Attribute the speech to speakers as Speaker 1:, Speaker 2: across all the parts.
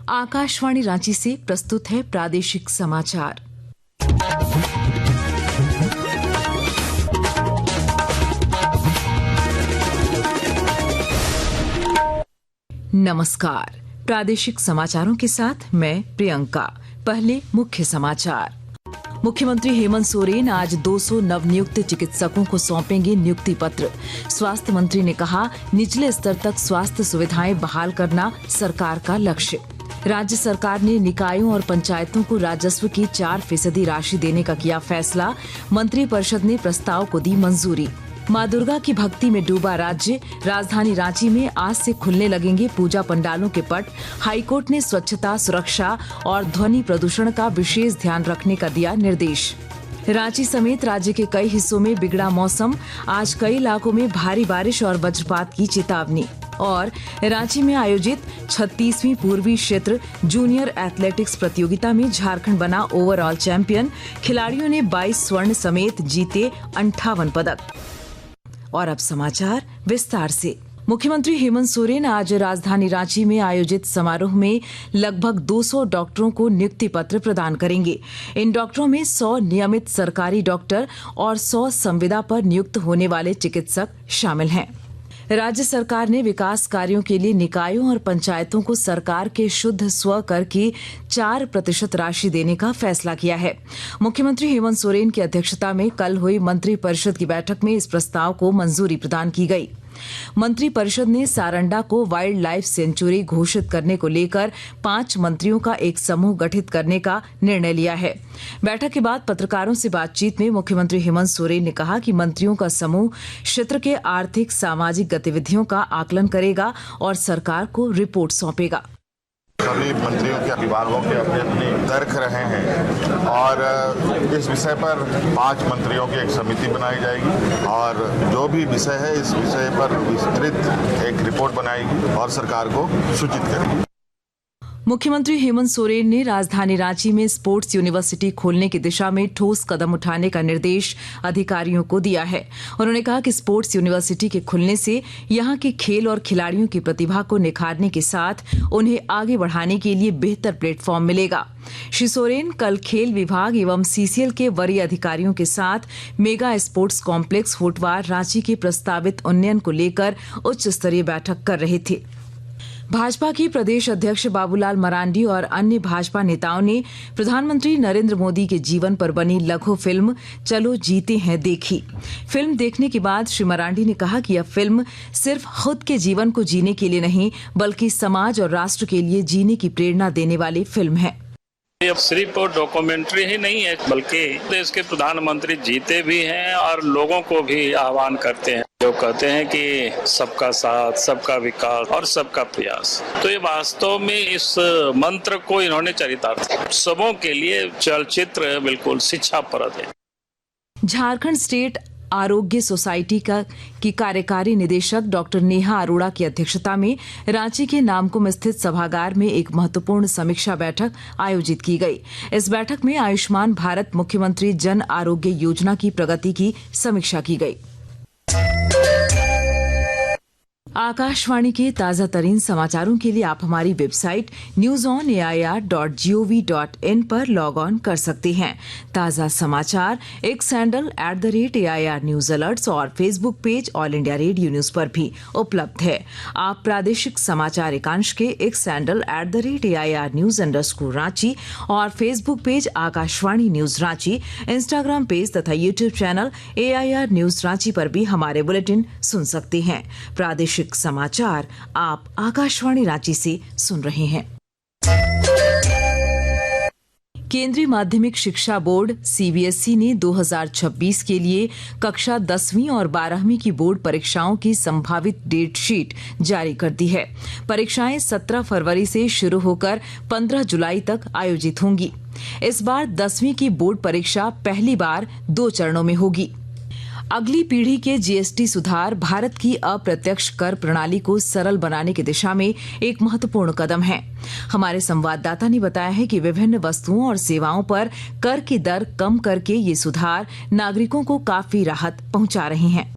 Speaker 1: आकाशवाणी रांची से प्रस्तुत है प्रादेशिक समाचार। नमस्कार, प्रादेशिक समाचारों के साथ मैं प्रियंका। पहले मुख्य समाचार। मुख्यमंत्री हेमंत सोरेन आज 200 नवनियुक्त चिकित्सकों को सौंपेंगे नियुक्ति पत्र। स्वास्थ्य मंत्री ने कहा, निचले स्तर तक स्वास्थ्य सुविधाएं बहाल करना सरकार का लक्ष्य। राज्य सरकार ने निकायों और पंचायतों को राजस्व की 4% राशि देने का किया फैसला। मंत्रिपरिषद ने प्रस्ताव को दी मंजूरी। मां दुर्गा की भक्ति में डूबा राज्य। राजधानी रांची में आज से खुलने लगेंगे पूजा पंडालों के पट। हाईकोर्ट ने स्वच्छता, सुरक्षा और ध्वनि प्रदूषण का विशेष ध्यान रखने का दिया निर्देश। रांची समेत राज्य के कई हिस्सों में बिगड़ा मौसम। आज कई इलाकों में भारी बारिश और वज्रपात की चेतावनी। और रांची में आयोजित 36वीं पूर्वी क्षेत्र जूनियर एथलेटिक्स प्रतियोगिता में झारखंड बना ओवरऑल चैंपियन। खिलाड़ियों ने 22 स्वर्ण समेत जीते 58 पदक। और अब समाचार विस्तार से। मुख्यमंत्री हेमंत सोरेन आज राजधानी रांची में आयोजित समारोह में लगभग 200 डॉक्टरों को नियुक्ति पत्र प्रदान करेंगे। इन डॉक्टरों में 100 नियमित सरकारी डॉक्टर और 100 संविदा पर नियुक्त होने वाले चिकित्सक शामिल हैं। राज्य सरकार ने विकास कार्यों के लिए निकायों और पंचायतों को सरकार के शुद्ध स्व कर की 4% राशि देने का फैसला किया है। मुख्यमंत्री हेमंत सोरेन की अध्यक्षता में कल हुई मंत्रिपरिषद की बैठक में इस प्रस्ताव को मंजूरी प्रदान की गई। मंत्रिपरिषद ने सारंडा को वाइल्ड लाइफ सेंचुरी घोषित करने को लेकर 5 मंत्रियों का एक समूह गठित करने का निर्णय लिया है। बैठक के बाद पत्रकारों से बातचीत में मुख्यमंत्री हेमंत सोरेन ने कहा कि मंत्रियों का समूह क्षेत्र के आर्थिक सामाजिक गतिविधियों का आकलन करेगा और सरकार को रिपोर्ट सौंपेगा।
Speaker 2: सभी मंत्रियों के विभागों के अपने अपने तर्क रहे हैं और इस विषय पर 5 मंत्रियों की एक समिति बनाई जाएगी और जो भी विषय है इस विषय पर विस्तृत एक रिपोर्ट बनाएगी और सरकार को सूचित करेगी।
Speaker 1: मुख्यमंत्री हेमंत सोरेन ने राजधानी रांची में स्पोर्ट्स यूनिवर्सिटी खोलने की दिशा में ठोस कदम उठाने का निर्देश अधिकारियों को दिया है। उन्होंने कहा कि स्पोर्ट्स यूनिवर्सिटी के खुलने से यहां के खेल और खिलाड़ियों की प्रतिभा को निखारने के साथ उन्हें आगे बढ़ाने के लिए बेहतर प्लेटफॉर्म मिलेगा। श्री सोरेन कल खेल विभाग एवं सीसीएल के वरीय अधिकारियों के साथ mega sports complex Hotwar Ranchi के प्रस्तावित उन्नयन को लेकर उच्च स्तरीय बैठक कर रहे थे। भाजपा के प्रदेश अध्यक्ष बाबूलाल मरांडी और अन्य भाजपा नेताओं ने प्रधानमंत्री नरेंद्र मोदी के जीवन पर बनी लघु फिल्म चलो जीते हैं देखी। फिल्म देखने के बाद श्री मरांडी ने कहा कि यह फिल्म सिर्फ खुद के जीवन को जीने के लिए नहीं बल्कि समाज और राष्ट्र के लिए जीने की प्रेरणा देने वाली फिल्म है।
Speaker 3: ये सिर्फ डॉक्यूमेंट्री ही नहीं है बल्कि देश के प्रधानमंत्री जीते भी हैं और लोगों को भी आह्वान करते हैं जो कहते हैं कि सबका साथ, सबका विकास और सबका प्रयास। तो ये वास्तव में इस मंत्र को इन्होंने चरितार्थ सबों के लिए चलचित्र बिल्कुल शिक्षाप्रद है।
Speaker 1: झारखंड स्टेट आरोग्य सोसाइटी की कार्यकारी निदेशक डॉक्टर नेहा अरोड़ा की अध्यक्षता में रांची के नामकुम स्थित सभागार में एक महत्वपूर्ण समीक्षा बैठक आयोजित की गई। इस बैठक में आयुष्मान भारत मुख्यमंत्री जन आरोग्य योजना की प्रगति की समीक्षा की गई। आकाशवाणी के ताजा तरीन समाचारों के लिए आप हमारी वेबसाइट newsonair.gov.in पर लॉग ऑन कर सकते हैं। ताजा समाचार X handle @AIR news alerts और Facebook page All India Radio news पर भी उपलब्ध है। आप प्रादेशिक समाचार एकांश के एक्स हैंडल @AIR न्यूज_रांची और Facebook page Akashvani news Ranchi, Instagram page तथा YouTube channel AIR news Ranchi पर भी हमारे बुलेटिन सुन सकते हैं। प्रादेशिक समाचार आप आकाशवाणी रांची से सुन रहे हैं। केंद्रीय माध्यमिक शिक्षा बोर्ड CBSE ने 2026 के लिए कक्षा 10वीं और 12वीं की बोर्ड परीक्षाओं की संभावित डेट शीट जारी कर दी है। परीक्षाएं 17 फरवरी से शुरू होकर 15 जुलाई तक आयोजित होंगी। इस बार 10वीं की बोर्ड परीक्षा पहली बार 2 चरणों में होगी। अगली पीढ़ी के जीएसटी सुधार भारत की अप्रत्यक्ष कर प्रणाली को सरल बनाने की दिशा में एक महत्वपूर्ण कदम है। हमारे संवाददाता ने बताया है कि विभिन्न वस्तुओं और सेवाओं पर कर की दर कम करके ये सुधार नागरिकों को काफी राहत पहुंचा रहे हैं।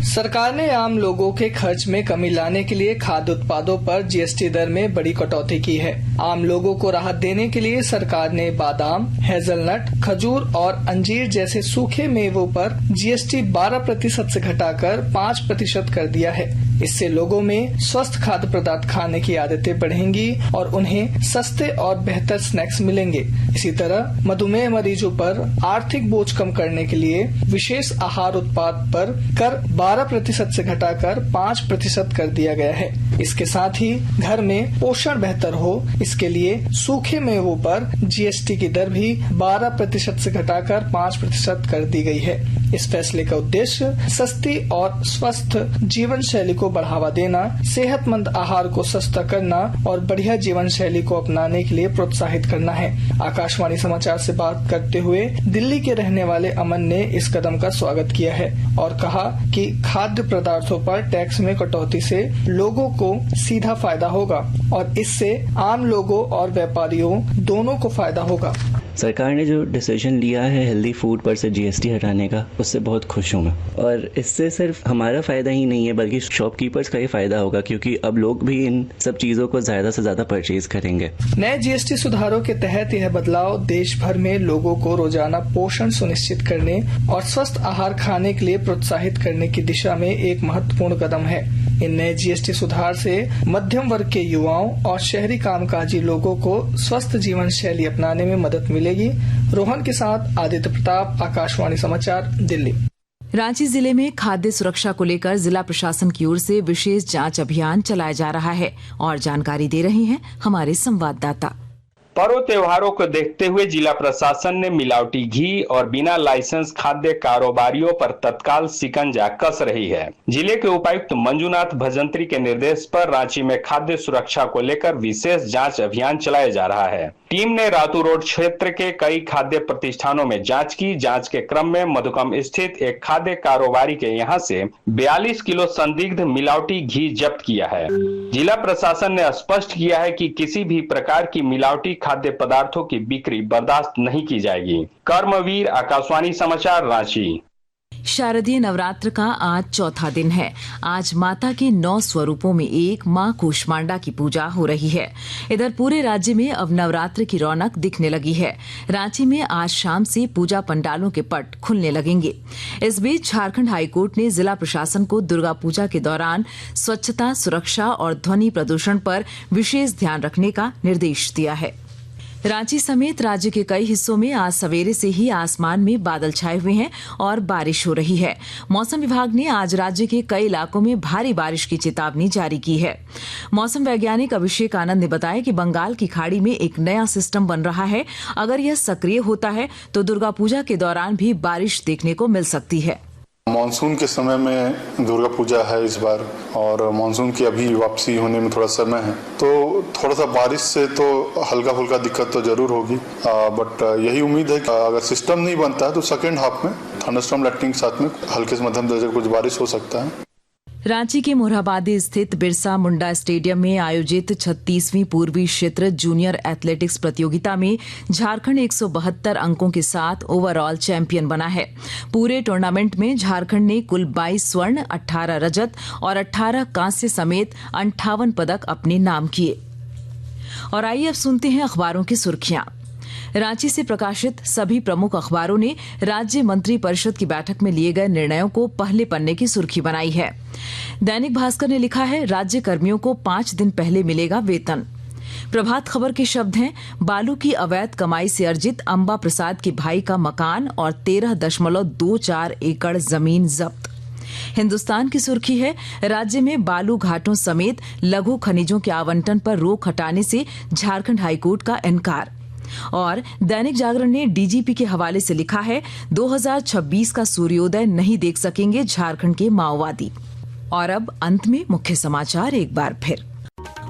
Speaker 4: सरकार ने आम लोगों के खर्च में कमी लाने के लिए खाद्य उत्पादों पर जीएसटी दर में बड़ी कटौती की है। आम लोगों को राहत देने के लिए सरकार ने बादाम, हेजलनट, खजूर और अंजीर जैसे सूखे मेवों पर जीएसटी 12% से घटाकर 5% कर दिया है। इससे लोगों में स्वस्थ खाद्य पदार्थ खाने की आदतें बढ़ेंगी और उन्हें सस्ते और बेहतर स्नैक्स मिलेंगे। इसी तरह मधुमेह मरीजों पर आर्थिक बोझ कम करने के लिए विशेष आहार उत्पाद पर कर 12% से घटाकर 5% कर दिया गया है। इसके साथ ही घर में पोषण बेहतर हो, इसके लिए सूखे मेवों पर जीएसटी की दर भी 12% से घटाकर 5% कर दी गई है। इस फैसले का उद्देश्य सस्ती और स्वस्थ जीवन शैली को बढ़ावा देना, सेहतमंद आहार को सस्ता करना और बढ़िया जीवन शैली को अपनाने के लिए प्रोत्साहित करना है। आकाशवाणी समाचार से बात करते हुए दिल्ली के रहने वाले अमन ने इस कदम का स्वागत किया है और कहा कि खाद्य पदार्थों पर टैक्स में कटौती से लोगों को सीधा फायदा होगा और इससे आम लोगों और व्यापारियों दोनों को फायदा होगा।
Speaker 5: सरकार ने जो डिसीजन लिया है हेल्दी फूड पर से जीएसटी हटाने का, उससे बहुत खुश हूँ मैं। और इससे सिर्फ हमारा फायदा ही नहीं है बल्कि शॉपकीपर्स का ही फायदा होगा, क्योंकि अब लोग भी इन सब चीजों को ज्यादा से ज्यादा परचेज करेंगे।
Speaker 4: नए जीएसटी सुधारों के तहत यह बदलाव देश भर में लोगों को रोजाना पोषण सुनिश्चित करने और स्वस्थ आहार खाने के लिए प्रोत्साहित करने की दिशा में एक महत्वपूर्ण कदम है। इन नए जीएसटी सुधार से मध्यम वर्ग के युवाओं और शहरी कामकाजी लोगों को स्वस्थ जीवन शैली अपनाने में मदद मिलेगी। रोहन के साथ आदित्य प्रताप, आकाशवाणी समाचार, दिल्ली।
Speaker 1: रांची जिले में खाद्य सुरक्षा को लेकर जिला प्रशासन की ओर से विशेष जांच अभियान चलाया जा रहा है और जानकारी दे रहे हैं हमारे संवाददाता।
Speaker 6: पर्व त्योहारों को देखते हुए जिला प्रशासन ने मिलावटी घी और बिना लाइसेंस खाद्य कारोबारियों पर तत्काल शिकंजा कस रही है। जिले के उपायुक्त मंजूनाथ भजंत्री के निर्देश पर रांची में खाद्य सुरक्षा को लेकर विशेष जांच अभियान चलाया जा रहा है। टीम ने रातू रोड क्षेत्र के कई खाद्य प्रतिष्ठानों में जांच की। जांच के क्रम में मधुकम स्थित एक खाद्य कारोबारी के यहां से 42 किलो संदिग्ध मिलावटी घी जब्त किया है। जिला प्रशासन ने स्पष्ट किया है कि किसी भी प्रकार की मिलावटी खाद्य पदार्थों की बिक्री बर्दाश्त नहीं की जाएगी। कर्मवीर, आकाशवाणी समाचार, रांची।
Speaker 1: शारदीय नवरात्र का आज चौथा दिन है। आज माता के 9 स्वरूपों में एक मां कूष्मांडा की पूजा हो रही है। इधर पूरे राज्य में अब नवरात्र की रौनक दिखने लगी है। रांची में आज शाम से पूजा पंडालों के पट खुलने लगेंगे। इस बीच झारखंड हाईकोर्ट ने जिला प्रशासन को दुर्गा पूजा के दौरान स्वच्छता, सुरक्षा और ध्वनि प्रदूषण पर विशेष ध्यान रखने का निर्देश दिया है। रांची समेत राज्य के कई हिस्सों में आज सवेरे से ही आसमान में बादल छाए हुए हैं और बारिश हो रही है। मौसम विभाग ने आज राज्य के कई इलाकों में भारी बारिश की चेतावनी जारी की है। मौसम वैज्ञानिक अभिषेक आनंद ने बताया कि बंगाल की खाड़ी में एक नया सिस्टम बन रहा है। अगर यह सक्रिय होता है तो दुर्गा पूजा के दौरान भी बारिश देखने को मिल सकती है।
Speaker 7: मानसून के समय में दुर्गा पूजा है इस बार और मानसून की अभी वापसी होने में थोड़ा समय है, तो थोड़ा सा बारिश से तो हल्का फुल्का दिक्कत तो जरूर होगी। बट यही उम्मीद है कि अगर सिस्टम नहीं बनता है तो सेकेंड हाफ में थंडरस्टॉर्म लाइटनिंग के साथ में हल्के से मध्यम दर्जे कुछ बारिश हो सकता है।
Speaker 1: रांची के मोरहाबादी स्थित बिरसा मुंडा स्टेडियम में आयोजित 36वीं पूर्वी क्षेत्र जूनियर एथलेटिक्स प्रतियोगिता में झारखंड 172 अंकों के साथ ओवरऑल चैंपियन बना है। पूरे टूर्नामेंट में झारखंड ने कुल 22 स्वर्ण, 18 रजत और 18 कांस्य समेत 58 पदक अपने नाम किए। और आइए अब सुनते हैं अखबारों की सुर्खियां। रांची से प्रकाशित सभी प्रमुख अखबारों ने राज्य मंत्री परिषद की बैठक में लिए गए निर्णयों को पहले पन्ने की सुर्खी बनाई है। दैनिक भास्कर ने लिखा है, राज्य कर्मियों को 5 दिन पहले मिलेगा वेतन। प्रभात खबर के शब्द हैं, बालू की अवैध कमाई से अर्जित अंबा प्रसाद के भाई का मकान और 13.24 एकड़ जमीन जब्त। हिंदुस्तान की सुर्खी है, राज्य में बालू घाटों समेत लघु खनिजों के आवंटन पर रोक हटाने से झारखंड हाईकोर्ट का इनकार। और दैनिक जागरण ने डीजीपी के हवाले से लिखा है, 2026 का सूर्योदय नहीं देख सकेंगे झारखंड के माओवादी। और अब अंत में मुख्य समाचार एक बार फिर।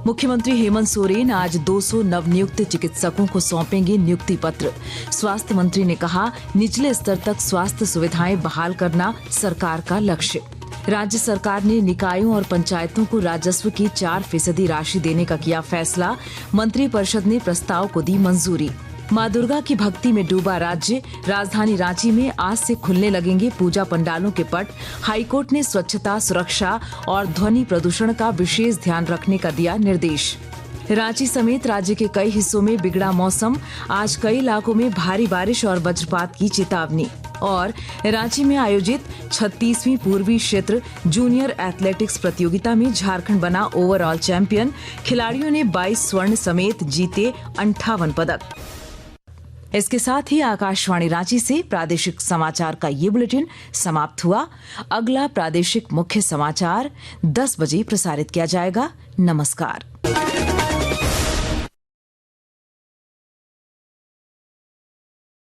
Speaker 1: मुख्यमंत्री हेमंत सोरेन आज 200 नवनियुक्त चिकित्सकों को सौंपेंगे नियुक्ति पत्र। स्वास्थ्य मंत्री ने कहा, निचले स्तर तक स्वास्थ्य सुविधाएं बहाल करना सरकार का लक्ष्य। राज्य सरकार ने निकायों और पंचायतों को राजस्व की 4% राशि देने का किया फैसला। मंत्रिपरिषद ने प्रस्ताव को दी मंजूरी। मां दुर्गा की भक्ति में डूबा राज्य। राजधानी रांची में आज से खुलने लगेंगे पूजा पंडालों के पट। हाईकोर्ट ने स्वच्छता, सुरक्षा और ध्वनि प्रदूषण का विशेष ध्यान रखने का दिया निर्देश। रांची समेत राज्य के कई हिस्सों में बिगड़ा मौसम। आज कई इलाकों में भारी बारिश और वज्रपात की चेतावनी। और रांची में आयोजित 36वीं पूर्वी क्षेत्र जूनियर एथलेटिक्स प्रतियोगिता में झारखंड बना ओवरऑल चैंपियन। खिलाड़ियों ने 22 स्वर्ण समेत जीते 58 पदक। इसके साथ ही आकाशवाणी रांची से प्रादेशिक समाचार का ये बुलेटिन समाप्त हुआ। अगला प्रादेशिक मुख्य समाचार 10 बजे प्रसारित किया जाएगा। नमस्कार।